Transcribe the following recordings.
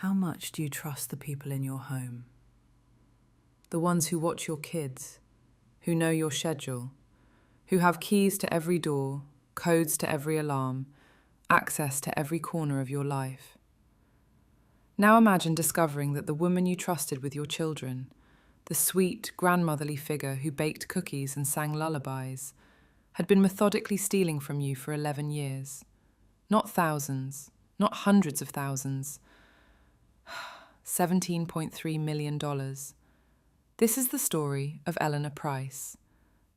How much do you trust the people in your home? The ones who watch your kids, who know your schedule, who have keys to every door, codes to every alarm, access to every corner of your life. Now imagine discovering that the woman you trusted with your children, the sweet, grandmotherly figure who baked cookies and sang lullabies, had been methodically stealing from you for 11 years. Not thousands, not hundreds of thousands. $17.3 million. This is the story of Eleanor Price,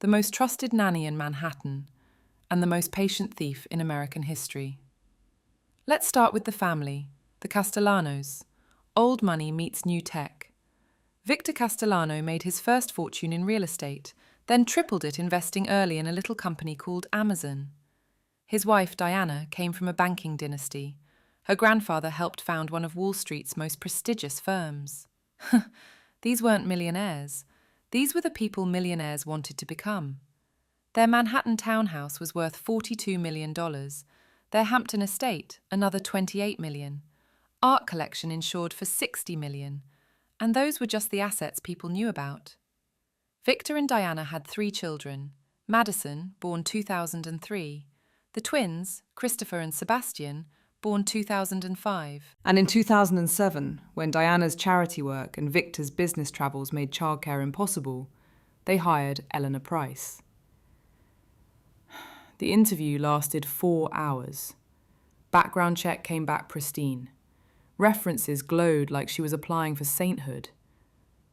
the most trusted nanny in Manhattan and the most patient thief in American history. Let's start with the family, the Castellanos. Old money meets new tech. Victor Castellano made his first fortune in real estate, then tripled it investing early in a little company called Amazon. His wife, Diana, came from a banking dynasty. Her grandfather helped found one of Wall Street's most prestigious firms. These weren't millionaires. These were the people millionaires wanted to become. Their Manhattan townhouse was worth $42 million. Their Hampton estate, another $28 million. Art collection insured for $60 million. And those were just the assets people knew about. Victor and Diana had 3 children. Madison, born 2003. The twins, Christopher and Sebastian, born 2005. And in 2007, when Diana's charity work and Victor's business travels made childcare impossible, they hired Eleanor Price. The interview lasted 4 hours. Background check came back pristine. References glowed like she was applying for sainthood.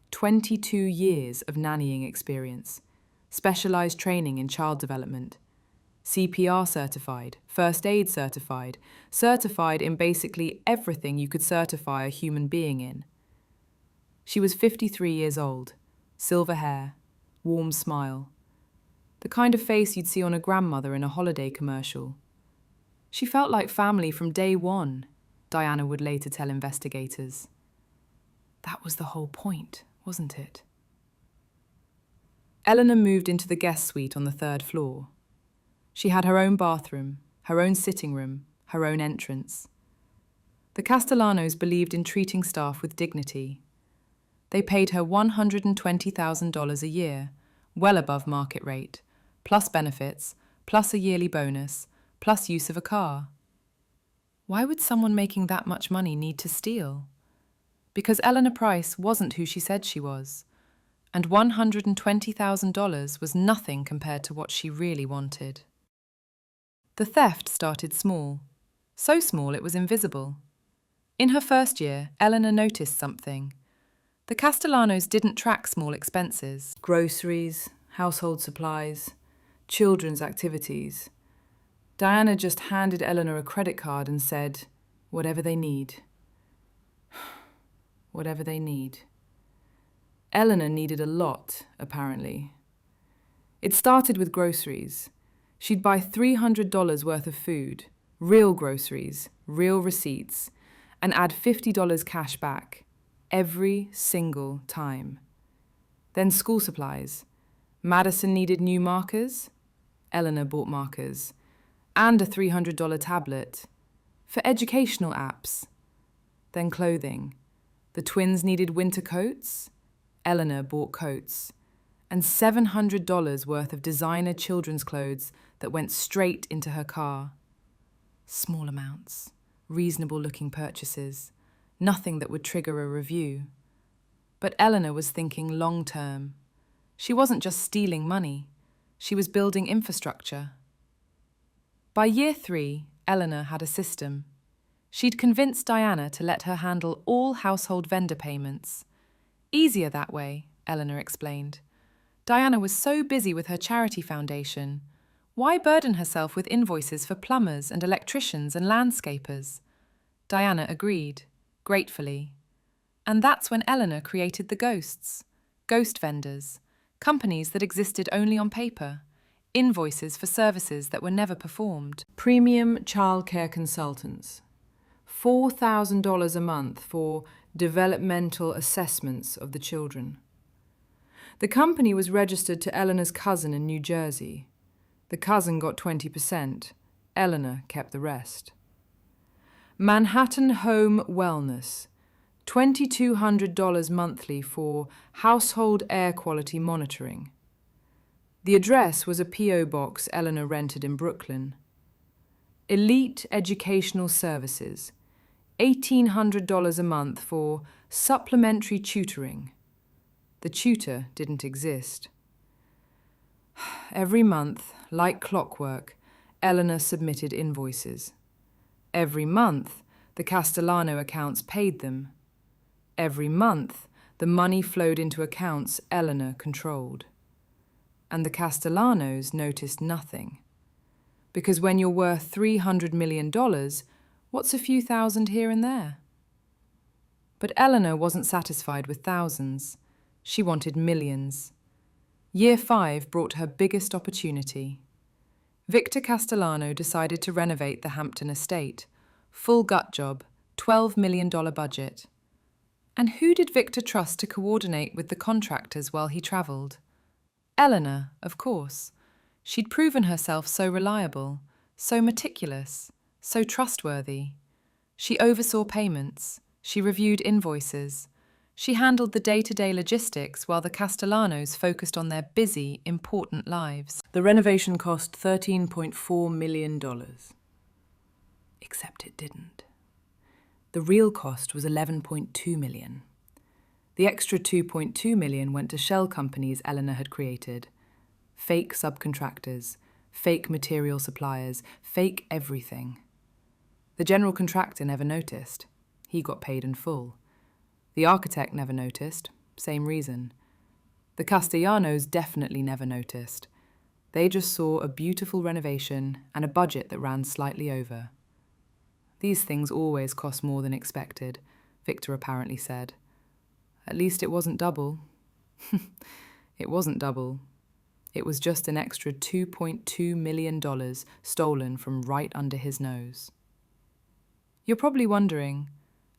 22 years of nannying experience, specialised training in child development, CPR certified, first aid certified, certified in basically everything you could certify a human being in. She was 53 years old, silver hair, warm smile, the kind of face you'd see on a grandmother in a holiday commercial. She felt like family from day one, Diana would later tell investigators. That was the whole point, wasn't it? Eleanor moved into the guest suite on the 3rd floor. She had her own bathroom, her own sitting room, her own entrance. The Castellanos believed in treating staff with dignity. They paid her $120,000 a year, well above market rate, plus benefits, plus a yearly bonus, plus use of a car. Why would someone making that much money need to steal? Because Eleanor Price wasn't who she said she was, and $120,000 was nothing compared to what she really wanted. The theft started small, so small it was invisible. In her first year, Eleanor noticed something. The Castellanos didn't track small expenses. Groceries, household supplies, children's activities. Diana just handed Eleanor a credit card and said, "Whatever they need." Whatever they need. Eleanor needed a lot, apparently. It started with groceries. She'd buy $300 worth of food, real groceries, real receipts, and add $50 cash back, every single time. Then school supplies. Madison needed new markers. Eleanor bought markers. And a $300 tablet. For educational apps. Then clothing. The twins needed winter coats. Eleanor bought coats. And $700 worth of designer children's clothes that went straight into her car. Small amounts, reasonable-looking purchases, nothing that would trigger a review. But Eleanor was thinking long-term. She wasn't just stealing money, she was building infrastructure. By year 3, Eleanor had a system. She'd convinced Diana to let her handle all household vendor payments. Easier that way, Eleanor explained. Diana was so busy with her charity foundation. Why burden herself with invoices for plumbers and electricians and landscapers? Diana agreed, gratefully. And that's when Eleanor created the ghosts, ghost vendors, companies that existed only on paper, invoices for services that were never performed. Premium childcare consultants, $4,000 a month for developmental assessments of the children. The company was registered to Eleanor's cousin in New Jersey. The cousin got 20%. Eleanor kept the rest. Manhattan Home Wellness, $2,200 monthly for household air quality monitoring. The address was a P.O. box Eleanor rented in Brooklyn. Elite Educational Services, $1,800 a month for supplementary tutoring. The tutor didn't exist. Every month, like clockwork, Eleanor submitted invoices. Every month, the Castellano accounts paid them. Every month, the money flowed into accounts Eleanor controlled. And the Castellanos noticed nothing. Because when you're worth $300 million, what's a few thousand here and there? But Eleanor wasn't satisfied with thousands. She wanted millions. Year 5 brought her biggest opportunity. Victor Castellano decided to renovate the Hampton estate. Full gut job, $12 million budget. And who did Victor trust to coordinate with the contractors while he travelled? Eleanor, of course. She'd proven herself so reliable, so meticulous, so trustworthy. She oversaw payments. She reviewed invoices. She handled the day-to-day logistics while the Castellanos focused on their busy, important lives. The renovation cost $13.4 million. Except it didn't. The real cost was $11.2 million. The extra $2.2 million went to shell companies Eleanor had created. Fake subcontractors, fake material suppliers, fake everything. The general contractor never noticed. He got paid in full. The architect never noticed. Same reason. The Castellanos definitely never noticed. They just saw a beautiful renovation and a budget that ran slightly over. These things always cost more than expected, Victor apparently said. At least it wasn't double. It wasn't double. It was just an extra $2.2 million stolen from right under his nose. You're probably wondering,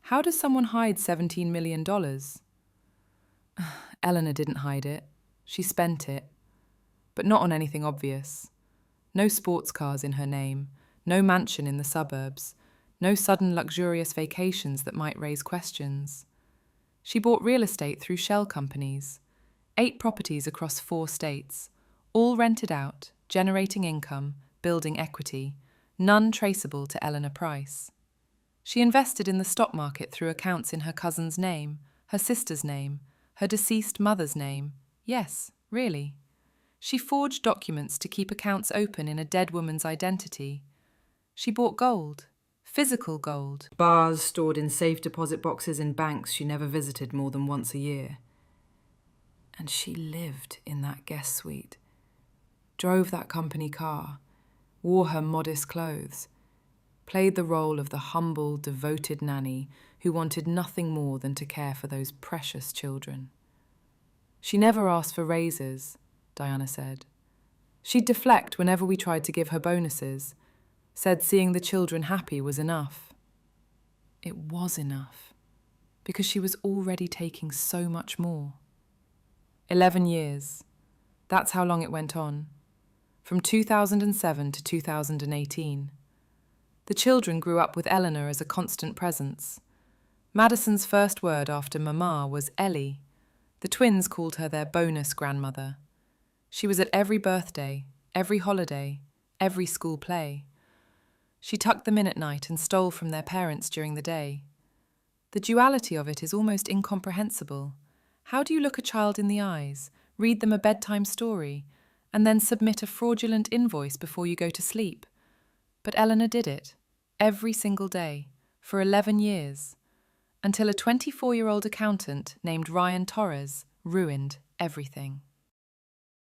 how does someone hide $17 million? Eleanor didn't hide it. She spent it. But not on anything obvious. No sports cars in her name, no mansion in the suburbs, no sudden luxurious vacations that might raise questions. She bought real estate through shell companies, 8 properties across 4 states, all rented out, generating income, building equity, none traceable to Eleanor Price. She invested in the stock market through accounts in her cousin's name, her sister's name, her deceased mother's name. Yes, really. She forged documents to keep accounts open in a dead woman's identity. She bought gold. Physical gold. Bars stored in safe deposit boxes in banks she never visited more than once a year. And she lived in that guest suite, drove that company car, wore her modest clothes, played the role of the humble, devoted nanny who wanted nothing more than to care for those precious children. She never asked for raises, Diana said. She'd deflect whenever we tried to give her bonuses, said seeing the children happy was enough. It was enough, because she was already taking so much more. 11 years. That's how long it went on. From 2007 to 2018. The children grew up with Eleanor as a constant presence. Madison's first word after Mama was Ellie. The twins called her their bonus grandmother. She was at every birthday, every holiday, every school play. She tucked them in at night and stole from their parents during the day. The duality of it is almost incomprehensible. How do you look a child in the eyes, read them a bedtime story, and then submit a fraudulent invoice before you go to sleep? But Eleanor did it, every single day, for 11 years, until a 24-year-old accountant named Ryan Torres ruined everything.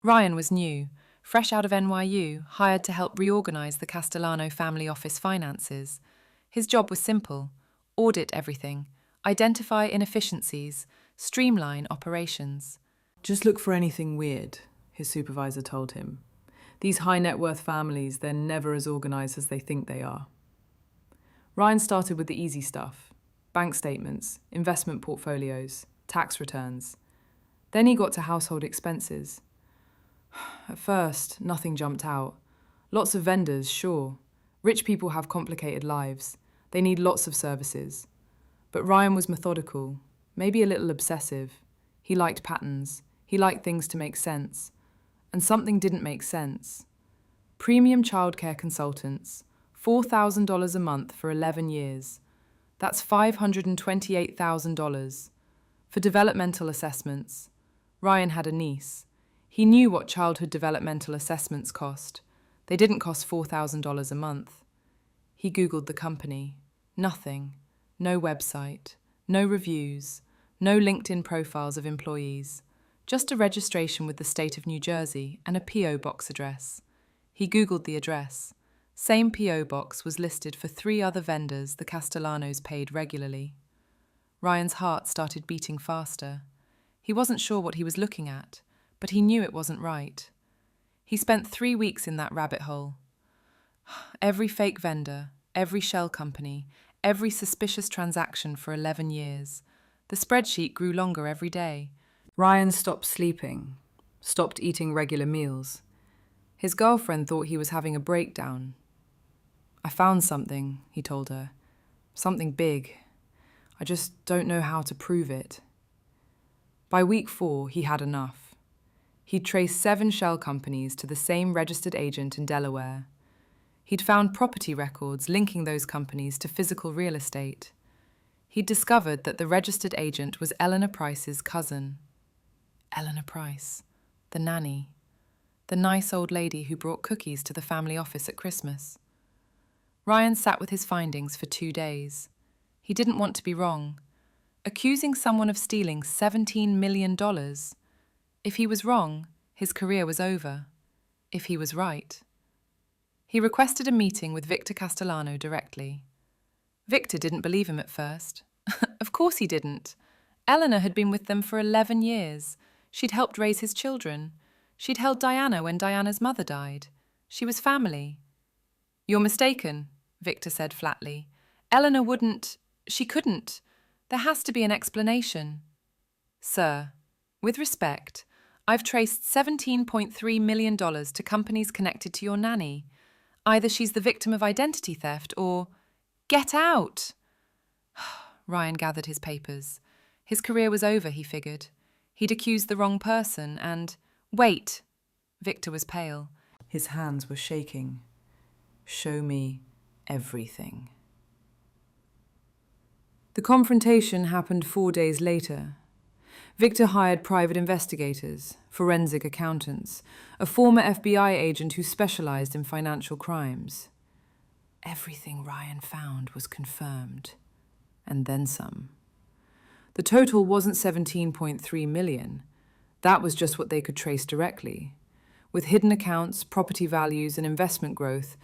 Ryan was new, fresh out of NYU, hired to help reorganize the Castellano family office finances. His job was simple: audit everything, identify inefficiencies, streamline operations. Just look for anything weird, his supervisor told him. These high-net-worth families, they're never as organized as they think they are. Ryan started with the easy stuff: bank statements, investment portfolios, tax returns. Then he got to household expenses. At first, nothing jumped out. Lots of vendors, sure. Rich people have complicated lives. They need lots of services. But Ryan was methodical, maybe a little obsessive. He liked patterns. He liked things to make sense. And something didn't make sense. Premium childcare consultants, $4,000 a month for 11 years. That's $528,000. For developmental assessments, Ryan had a niece. He knew what childhood developmental assessments cost. They didn't cost $4,000 a month. He Googled the company. Nothing. No website. No reviews. No LinkedIn profiles of employees. Just a registration with the state of New Jersey and a P.O. box address. He Googled the address. Same P.O. box was listed for 3 other vendors the Castellanos paid regularly. Ryan's heart started beating faster. He wasn't sure what he was looking at, but he knew it wasn't right. He spent 3 weeks in that rabbit hole. Every fake vendor, every shell company, every suspicious transaction for 11 years. The spreadsheet grew longer every day. Ryan stopped sleeping, stopped eating regular meals. His girlfriend thought he was having a breakdown. "I found something," he told her. "Something big. I just don't know how to prove it." By week 4, he had enough. He'd traced 7 shell companies to the same registered agent in Delaware. He'd found property records linking those companies to physical real estate. He'd discovered that the registered agent was Eleanor Price's cousin. Eleanor Price, the nanny, the nice old lady who brought cookies to the family office at Christmas. Ryan sat with his findings for 2 days. He didn't want to be wrong. Accusing someone of stealing $17 million. If he was wrong, his career was over. If he was right. He requested a meeting with Victor Castellano directly. Victor didn't believe him at first. Of course he didn't. Eleanor had been with them for 11 years. She'd helped raise his children. She'd held Diana when Diana's mother died. She was family. "You're mistaken," Victor said flatly. "Eleanor wouldn't. She couldn't. There has to be an explanation." "Sir, with respect, I've traced $17.3 million to companies connected to your nanny. Either she's the victim of identity theft or—" "Get out!" Ryan gathered his papers. His career was over, he figured. He'd accused the wrong person and— "Wait!" Victor was pale. His hands were shaking. "Show me everything." The confrontation happened 4 days later. Victor hired private investigators, forensic accountants, a former FBI agent who specialized in financial crimes. Everything Ryan found was confirmed, and then some. The total wasn't $17.3 million. That was just what they could trace directly. With hidden accounts, property values, and investment growth,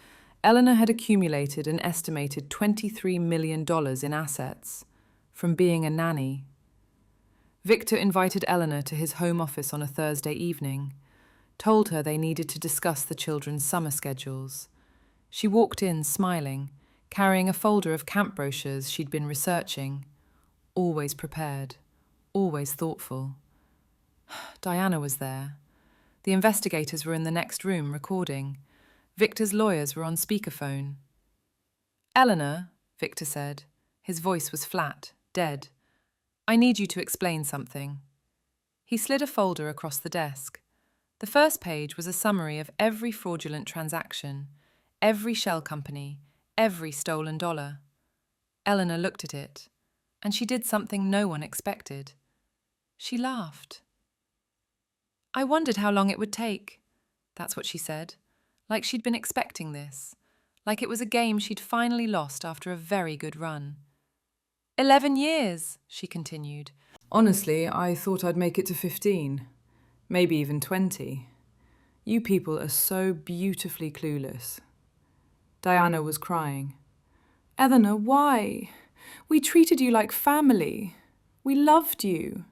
Eleanor had accumulated an estimated $23 million in assets from being a nanny. Victor invited Eleanor to his home office on a Thursday evening, told her they needed to discuss the children's summer schedules. She walked in smiling, carrying a folder of camp brochures she'd been researching. Always prepared, always thoughtful. Diana was there. The investigators were in the next room recording. Victor's lawyers were on speakerphone. "Eleanor," Victor said. His voice was flat, dead. "I need you to explain something." He slid a folder across the desk. The first page was a summary of every fraudulent transaction, every shell company, every stolen dollar. Eleanor looked at it, and she did something no one expected. She laughed. "I wondered how long it would take." That's what she said, like she'd been expecting this, like it was a game she'd finally lost after a very good run. 11 years, she continued. "Honestly, I thought I'd make it to 15, maybe even 20. You people are so beautifully clueless." Diana was crying. "Eleanor, why? We treated you like family. We loved you."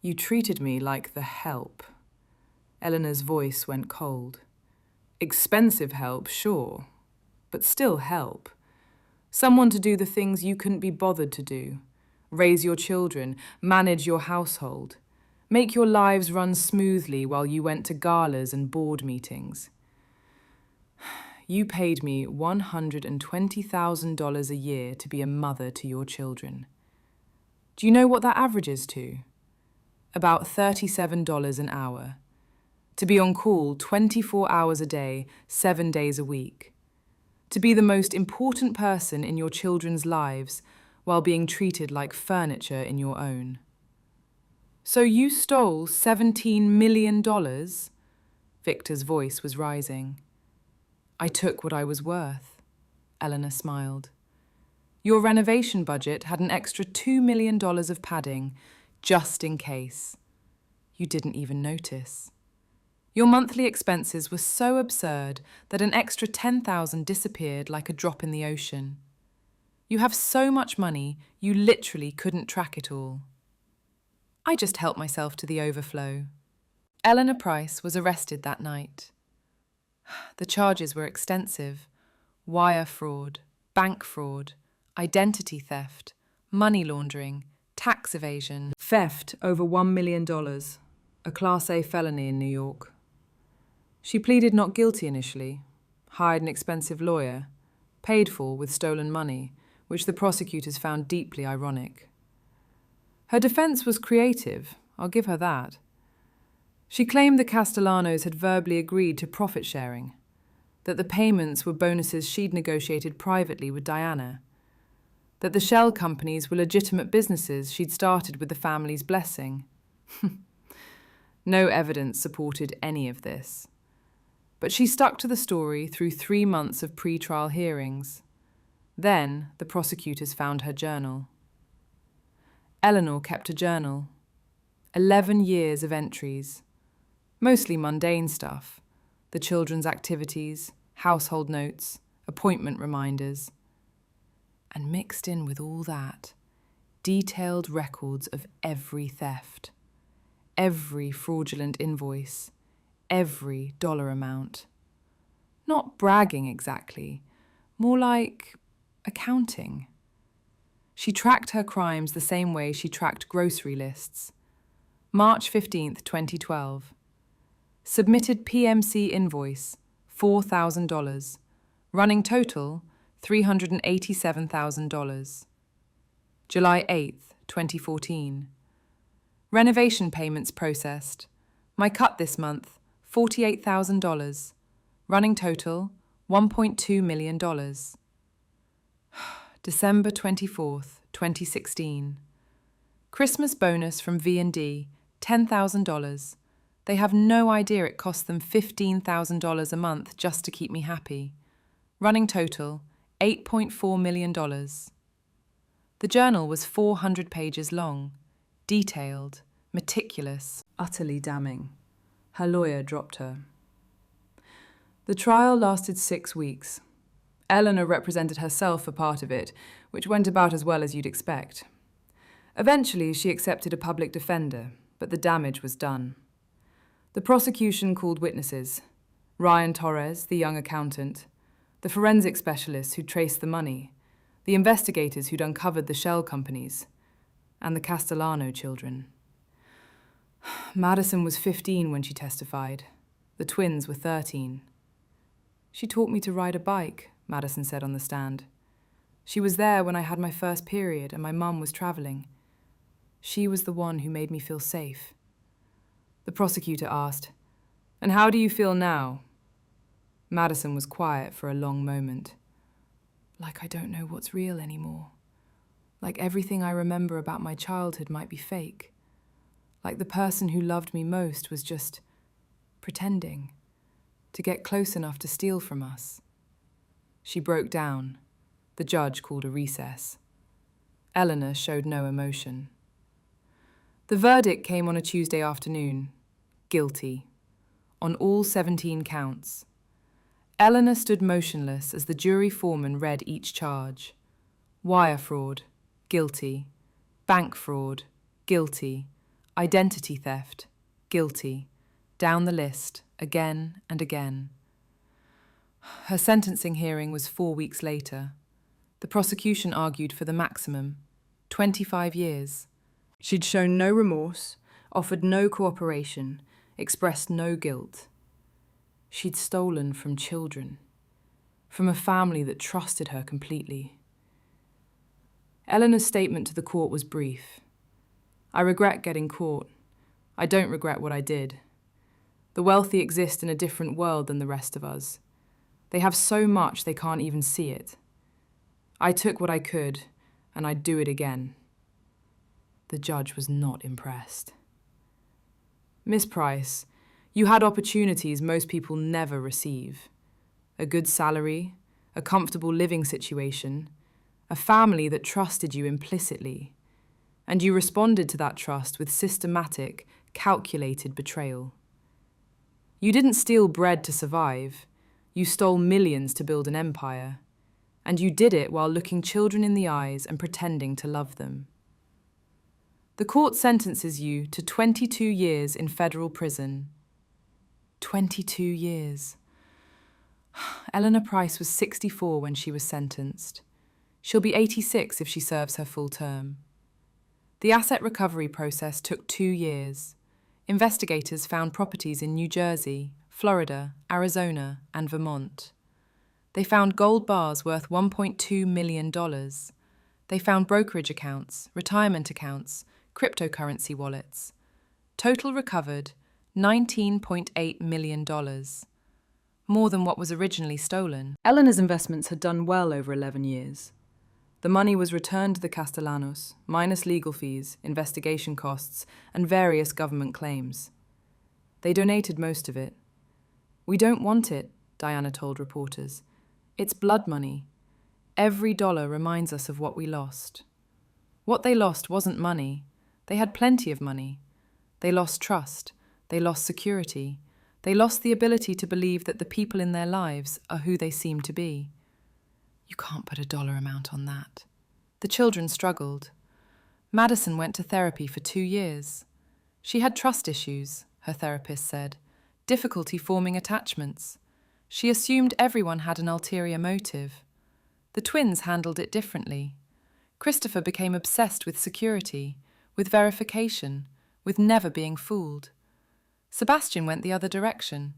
"You treated me like the help." Eleanor's voice went cold. "Expensive help, sure, but still help. Someone to do the things you couldn't be bothered to do. Raise your children, manage your household, make your lives run smoothly while you went to galas and board meetings. You paid me $120,000 a year to be a mother to your children. Do you know what that averages to? About $37 an hour. To be on call 24 hours a day, 7 days a week. To be the most important person in your children's lives while being treated like furniture in your own. So you stole $17 million? Victor's voice was rising. I took what I was worth, Eleanor smiled. Your renovation budget had an extra $2 million of padding, just in case. You didn't even notice. Your monthly expenses were so absurd that an extra $10,000 disappeared like a drop in the ocean. You have so much money, you literally couldn't track it all. I just helped myself to the overflow. Eleanor Price was arrested that night. The charges were extensive: wire fraud, bank fraud, identity theft, money laundering, tax evasion. Theft over $1 million, a Class A felony in New York. She pleaded not guilty initially, hired an expensive lawyer, paid for with stolen money, which the prosecutors found deeply ironic. Her defense was creative, I'll give her that. She claimed the Castellanos had verbally agreed to profit sharing, that the payments were bonuses she'd negotiated privately with Diana, that the shell companies were legitimate businesses she'd started with the family's blessing. No evidence supported any of this. But she stuck to the story through 3 months of pre-trial hearings. Then the prosecutors found her journal. Eleanor kept a journal. 11 years of entries. Mostly mundane stuff. The children's activities, household notes, appointment reminders. And mixed in with all that, detailed records of every theft, every fraudulent invoice, every dollar amount. Not bragging exactly, more like accounting. She tracked her crimes the same way she tracked grocery lists. March 15th, 2012. Submitted PMC invoice, $4,000. Running total, $387,000. July 8th, 2014. Renovation payments processed. My cut this month, $48,000. Running total, $1.2 million. December 24th, 2016. Christmas bonus from V&D, $10,000. They have no idea it cost them $15,000 a month just to keep me happy. Running total, $8.4 million. The journal was 400 pages long, detailed, meticulous, utterly damning. Her lawyer dropped her. The trial lasted 6 weeks. Eleanor represented herself for part of it, which went about as well as you'd expect. Eventually, she accepted a public defender, but the damage was done. The prosecution called witnesses: Ryan Torres, the young accountant, the forensic specialists who traced the money, the investigators who'd uncovered the shell companies, and the Castellano children. Madison was 15 when she testified. The twins were 13. She taught me to ride a bike, Madison said on the stand. She was there when I had my first period and my mum was travelling. She was the one who made me feel safe. The prosecutor asked, "And how do you feel now?" Madison was quiet for a long moment. Like I don't know what's real anymore. Like everything I remember about my childhood might be fake. Like the person who loved me most was just pretending to get close enough to steal from us. She broke down. The judge called a recess. Eleanor showed no emotion. The verdict came on a Tuesday afternoon. Guilty. On all 17 counts. Eleanor stood motionless as the jury foreman read each charge. Wire fraud. Guilty. Bank fraud. Guilty. Identity theft. Guilty. Down the list, again and again. Her sentencing hearing was 4 weeks later. The prosecution argued for the maximum, 25 years. She'd shown no remorse, offered no cooperation, expressed no guilt. She'd stolen from children. from a family that trusted her completely. Eleanor's statement to the court was brief. I regret getting caught. I don't regret what I did. The wealthy exist in a different world than the rest of us. They have so much they can't even see it. I took what I could, and I'd do it again. The judge was not impressed. Miss Price, you had opportunities most people never receive. A good salary, a comfortable living situation, a family that trusted you implicitly, and you responded to that trust with systematic, calculated betrayal. You didn't steal bread to survive. You stole millions to build an empire, and you did it while looking children in the eyes and pretending to love them. The court sentences you to 22 years in federal prison. 22 years. Eleanor Price was 64 when she was sentenced. She'll be 86 if she serves her full term. The asset recovery process took 2 years. Investigators found properties in New Jersey, Florida, Arizona, and Vermont. They found gold bars worth $1.2 million. They found brokerage accounts, retirement accounts, cryptocurrency wallets. Total recovered $19.8 million. More than what was originally stolen. Eleanor's investments had done well over 11 years. The money was returned to the Castellanos, minus legal fees, investigation costs, and various government claims. They donated most of it. We don't want it, Diana told reporters. It's blood money. Every dollar reminds us of what we lost. What they lost wasn't money. They had plenty of money. They lost trust. They lost security. They lost the ability to believe that the people in their lives are who they seem to be. You can't put a dollar amount on that. The children struggled. Madison went to therapy for 2 years. She had trust issues, her therapist said, difficulty forming attachments. She assumed everyone had an ulterior motive. The twins handled it differently. Christopher became obsessed with security, with verification, with never being fooled. Sebastian went the other direction,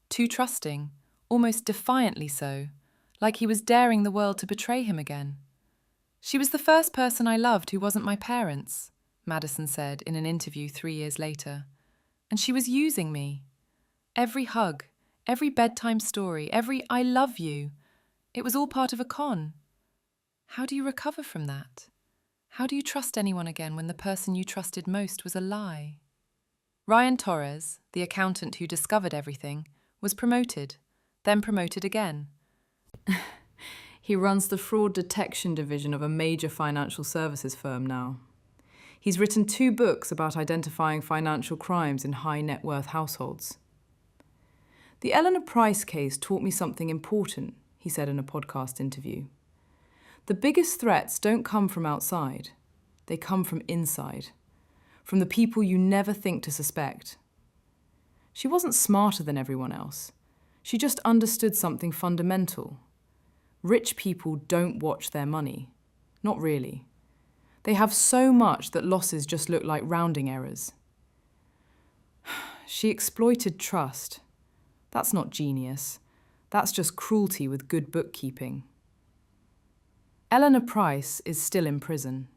too trusting, almost defiantly so, like he was daring the world to betray him again. She was the first person I loved who wasn't my parents, Madison said in an interview 3 years later. And she was using me. Every hug, every bedtime story, every I love you, it was all part of a con. How do you recover from that? How do you trust anyone again when the person you trusted most was a lie? Ryan Torres, the accountant who discovered everything, was promoted, then promoted again. He runs the fraud detection division of a major financial services firm now. He's written 2 books about identifying financial crimes in high net worth households. The Eleanor Price case taught me something important, he said in a podcast interview. The biggest threats don't come from outside. They come from inside, from the people you never think to suspect. She wasn't smarter than everyone else. She just understood something fundamental. Rich people don't watch their money. Not really. They have so much that losses just look like rounding errors. She exploited trust. That's not genius. That's just cruelty with good bookkeeping. Eleanor Price is still in prison.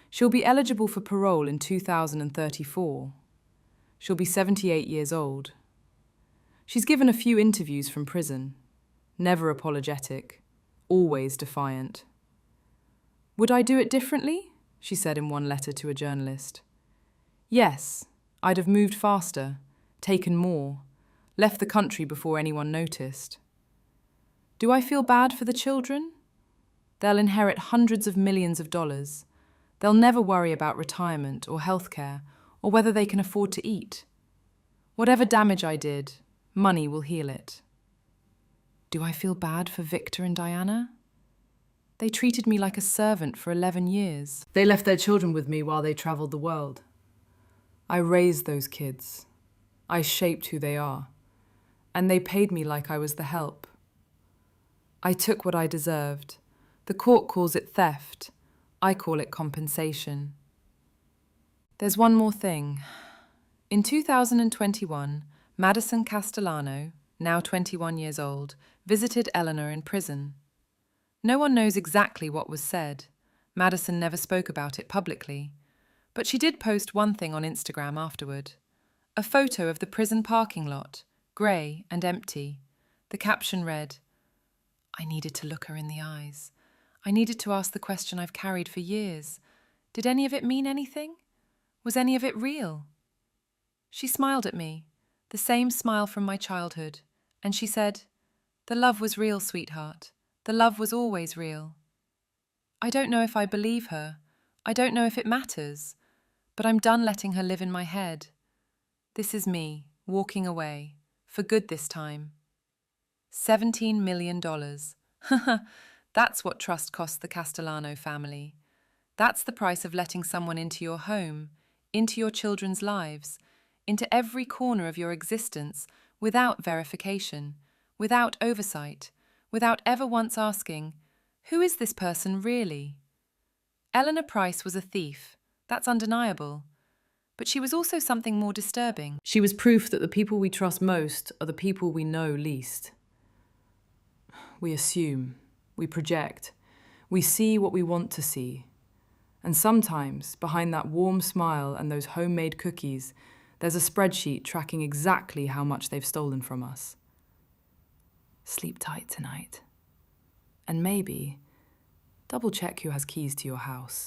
She'll be eligible for parole in 2034. She'll be 78 years old. She's given a few interviews from prison. Never apologetic. Always defiant. Would I do it differently? She said in one letter to a journalist. Yes, I'd have moved faster, taken more, left the country before anyone noticed. Do I feel bad for the children? They'll inherit hundreds of millions of dollars. They'll never worry about retirement or healthcare or whether they can afford to eat. Whatever damage I did, money will heal it. Do I feel bad for Victor and Diana? They treated me like a servant for 11 years. They left their children with me while they travelled the world. I raised those kids. I shaped who they are. And they paid me like I was the help. I took what I deserved. The court calls it theft. I call it compensation. There's one more thing. In 2021, Madison Castellano, now 21 years old, visited Eleanor in prison. No one knows exactly what was said. Madison never spoke about it publicly. But she did post one thing on Instagram afterward. A photo of the prison parking lot, grey and empty. The caption read, "I needed to look her in the eyes. I needed to ask the question I've carried for years. Did any of it mean anything? Was any of it real?" She smiled at me, the same smile from my childhood, and she said, "The love was real, sweetheart. The love was always real." I don't know if I believe her. I don't know if it matters. But I'm done letting her live in my head. This is me, walking away, for good this time. $17 million. That's what trust costs the Castellano family. That's the price of letting someone into your home, into your children's lives, into every corner of your existence, without verification, without oversight, without ever once asking, who is this person really? Eleanor Price was a thief. That's undeniable. But she was also something more disturbing. She was proof that the people we trust most are the people we know least. We assume, we project, we see what we want to see. And sometimes, behind that warm smile and those homemade cookies, there's a spreadsheet tracking exactly how much they've stolen from us. Sleep tight tonight. And maybe, double check who has keys to your house.